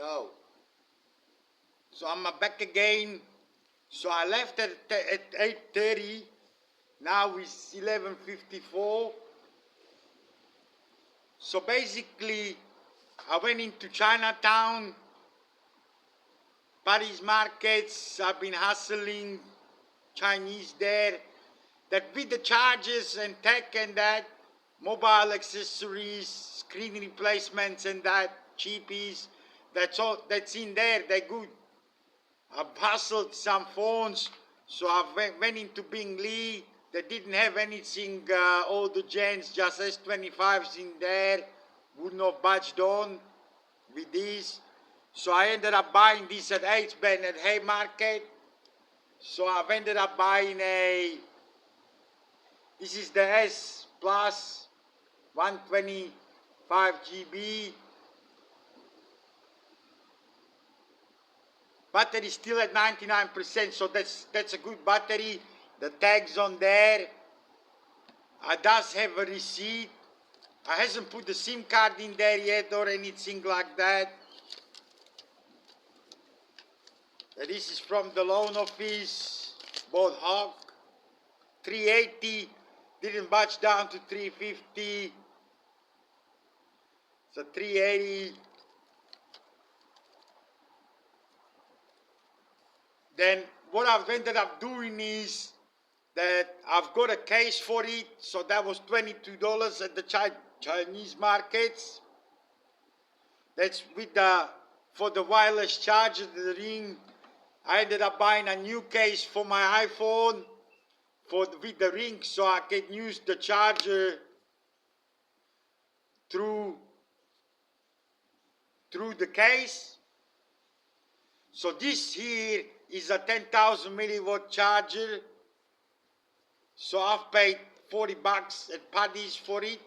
Yo. So I'm back again. So I left at 8:30. Now it's 11:54. So basically, I went into Chinatown, Paris markets. I've been hustling Chinese there. That with the chargers and tech and that, mobile accessories, screen replacements and that, cheapies. That's all that's in there. They're good. I've hustled some phones, so I went into Bing Lee. They didn't have anything, all the gens, just S25s in there. Would not budged on with these. So I ended up buying this at H-Ben at Haymarket. So I've ended up buying this is the S Plus 125 GB. Battery still at 99%, so that's a good battery. The tag's on there. I does have a receipt. I hasn't put the SIM card in there yet or anything like that. This is from the loan office. Bought Hawk. 380. Didn't budge down to 350. So 380. Then what I've ended up doing is that I've got a case for it. So that was $22 at the Chinese markets. That's with for the wireless charger, the ring. I ended up buying a new case for my iPhone with the ring, so I can use the charger through the case. So this here is a 10,000 milliwatt charger. So I've paid $40 at Paddy's for it.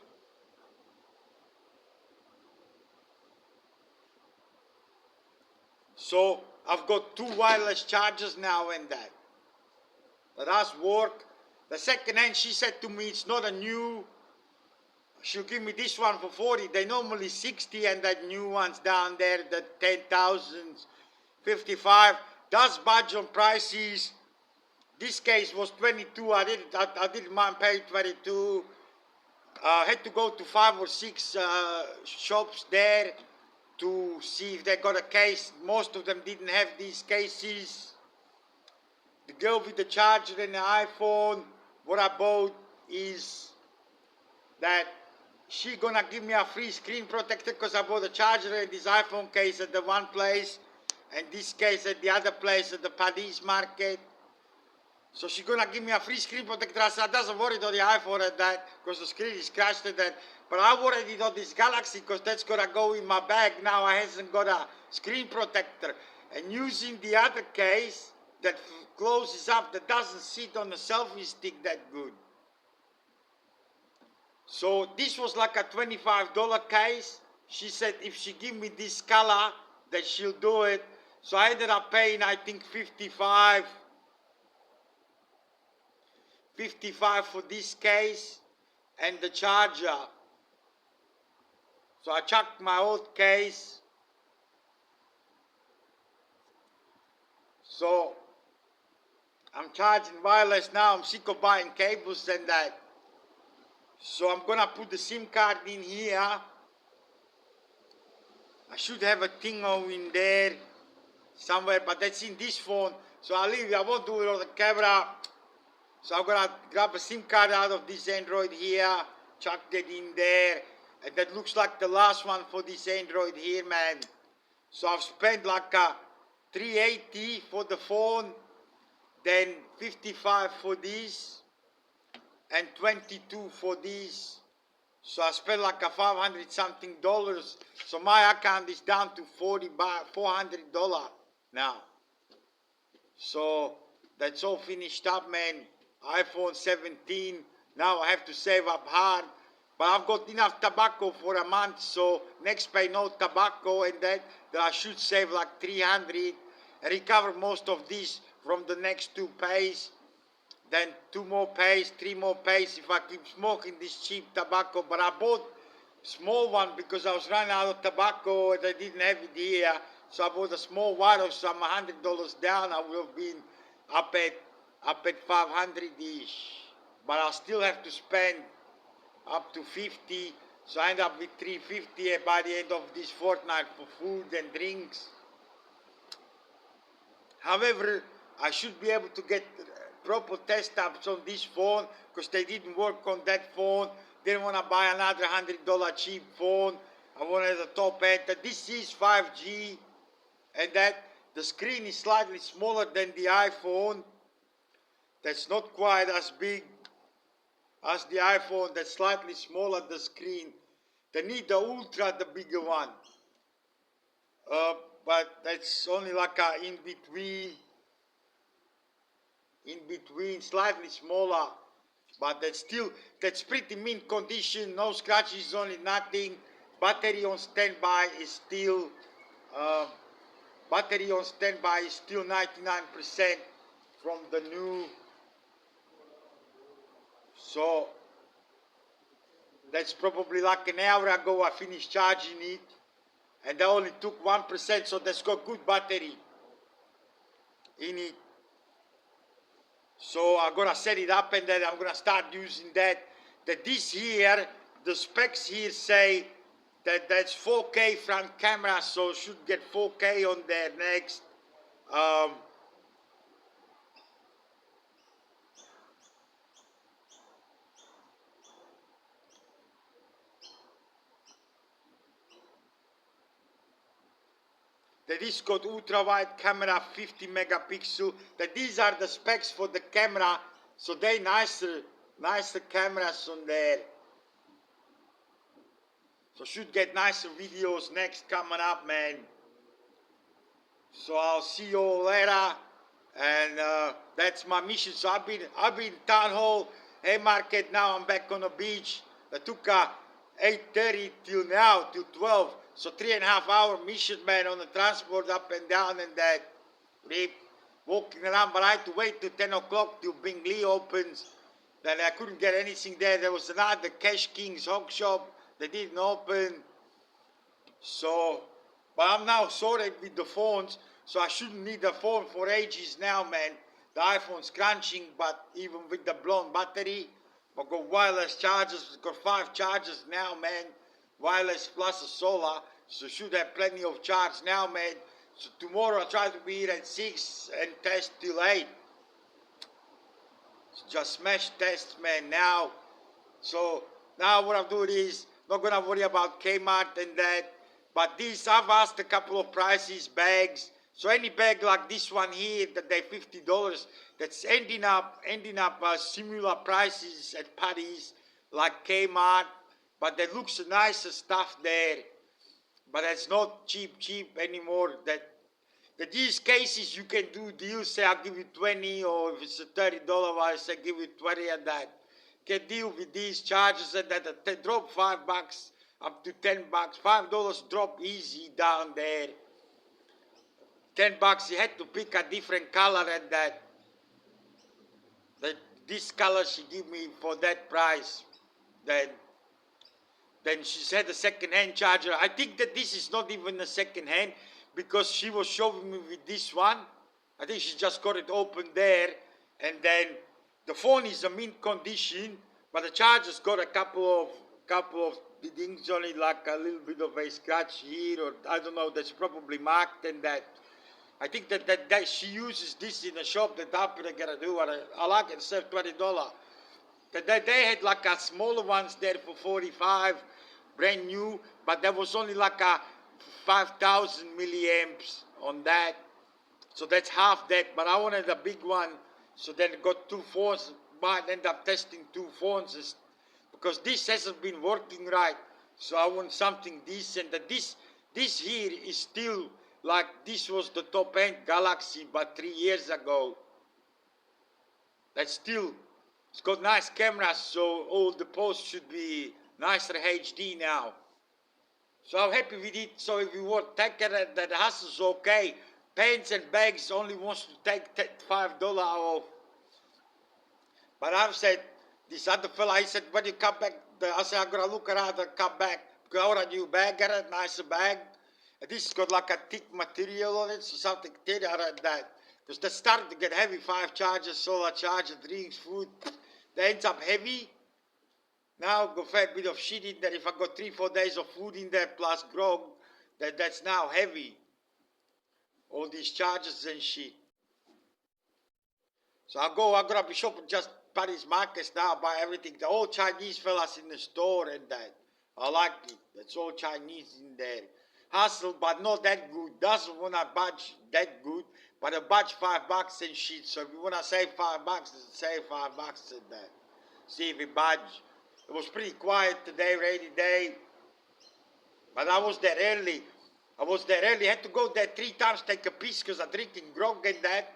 So I've got 2 wireless chargers now and that. That does work. The second hand, she said to me, it's not a new. She'll give me this one for 40. They normally 60, and that new one's down there, the 10,000, 55. Does budge on prices. This case was 22. I didn't mind paying 22. Had to go to 5 or 6 shops there to see if they got a case. Most of them didn't have these cases. The girl with the charger and the iPhone, what I bought is that she gonna give me a free screen protector because I bought a charger and this iPhone case at the one place and this case at the other place at the Paddy's market. So she's gonna give me a free screen protector. I said, I doesn't worry about the iPhone at that because the screen is crashed at that. But I worried about this Galaxy because that's gonna go in my bag. Now I hasn't got a screen protector. And using the other case that closes up, that doesn't sit on the selfie stick that good. So this was like a $25 case. She said if she give me this color, that she'll do it. So I ended up paying, I think, $55 for this case and the charger. So I chucked my old case. So I'm charging wireless now. I'm sick of buying cables and that. So I'm gonna put the SIM card in here. I should have a thingo in there somewhere, but that's in this phone. So I'll leave it. I won't do it on the camera. So I'm gonna grab a SIM card out of this Android here, chuck that in there, and that looks like the last one for this Android here, man. So I've spent like a $380 for the phone, then $55 for this, and $22 for this. So I spent like a $500 something. So my account is down to $400 now. So that's all finished up, man. iPhone 17. Now I have to save up hard. But I've got enough tobacco for a month. So next pay no tobacco and that I should save like $300 and recover most of this from the next 2 pays. Then 2 more pays, 3 more pays if I keep smoking this cheap tobacco. But I bought small one because I was running out of tobacco and I didn't have it here. So I bought a small wireless, so I'm $100 down. I would have been up at 500-ish. But I'll still have to spend up to 50. So I end up with 350 by the end of this fortnight for food and drinks. However, I should be able to get proper test ups on this phone because they didn't work on that phone. Didn't want to buy another $100 cheap phone. I wanted the top end. This is 5G, and that the screen is slightly smaller than the iPhone. That's not quite as big as the iPhone. That's slightly smaller, the screen. They need the Ultra, the bigger one. But that's only like a in between, slightly smaller. But that's pretty mint condition. No scratches, only nothing. Battery on standby is still 99% from the new. So that's probably like an hour ago I finished charging it, and I only took 1%, so that's got good battery in it. So I'm gonna set it up and then I'm gonna start using that. This here, the specs here say that's 4K front camera, so should get 4K on there next. That is got ultra wide camera, 50 megapixel. That these are the specs for the camera, so they nicer cameras on there. So should get nicer videos next coming up, man. So I'll see you all later, and that's my mission. So I've been town hall, Haymarket. Now I'm back on the beach. I took 8:30 till now, till 12. So 3.5 hour mission, man, on the transport up and down and that. Walking around, but I had to wait till 10 o'clock till Bingley opens. Then I couldn't get anything there. There was another Cash King's Hog Shop. They didn't open. So, but I'm now sorted with the phones, so I shouldn't need a phone for ages now, man. The iPhone's crunching, but even with the blown battery, I've got wireless chargers. I've got 5 chargers now, man. Wireless plus a solar, so should have plenty of charge now, man. So tomorrow I'll try to be here at 6 and test till 8. So just smash test, man, now. So now what I'm doing is not gonna worry about Kmart and that. But these, I've asked a couple of prices, bags. So any bag like this one here, that they're $50, that's ending up similar prices at Paddy's, like Kmart. But there looks nicer stuff there. But it's not cheap anymore. That these cases you can do deals, say I'll give you 20, or if it's a $30 I say give you 20 and that. Can deal with these charges and that. They drop $5 up to $10. $5 drop easy down there. $10 you had to pick a different color and that. This color she give me for that price. Then she said a second-hand charger. I think that this is not even a second-hand because she was showing me with this one. I think she just got it open there, and then the phone is a mint condition, but the charger's got a couple of things on it, like a little bit of a scratch here, or I don't know. That's probably marked, and that I think that she uses this in a shop that I'm gonna do. I like it, save $20. They had like a smaller ones there for 45, brand new, but there was only like a 5,000 milliamps on that. So that's half that, but I wanted a big one. So then I got 2 phones, might end up testing 2 phones because this hasn't been working right. So I want something decent. This here is still like this was the top end Galaxy, but 3 years ago. That's still, it's got nice cameras, so all the posts should be nicer HD now. So I'm happy with it. So if you want to take it, that hustle's okay. Pants and bags only wants to take $5 off. But I've said, this other fella, he said, when you come back, I said, I'm going to look around and come back. Because I want a new bag, get a nicer bag. And this has got like a thick material on it, so something thinner than that. Because they're starting to get heavy. 5 chargers, solar charger, drinks, food. They ends up heavy. Now go fair bit of shit in there. If I got 3-4 days of food in there plus grog, that's now heavy. All these charges and shit. So I'm gonna be shopping just Paris markets now, buy everything. The all Chinese fellas in the store and that. I like it. That's all Chinese in there. Hustle, but not that good. Doesn't wanna budge that good, but a budge $5 and shit. So if you wanna save $5, save $5 in that. See if it budge. It was pretty quiet today, rainy day. But I was there early. Had to go there 3 times, take a piss because I'm drinking grog and that.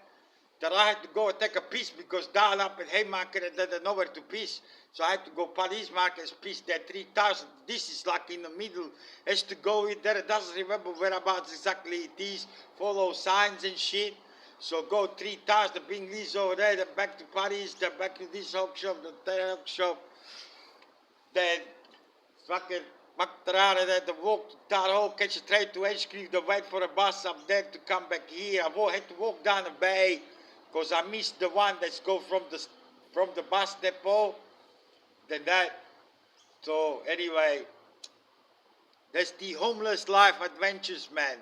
That I had to go and take a piss because down up at Haymarket and there's nowhere to piss. So I had to go Paris Market and piss there 3,000. This is like in the middle. Has to go in there. It doesn't remember whereabouts exactly it is. Follow signs and shit. So go 3,000, bring these over there, then back to Paris, then back to this hog shop, the hog shop. Then fucking back around and then walk to Town Hall, catch a train to Edgecliff, then wait for a bus up there to come back here. I had to walk down the bay. Because I missed the one that's go from the bus depot, then that. So anyway, that's the homeless life adventures, man.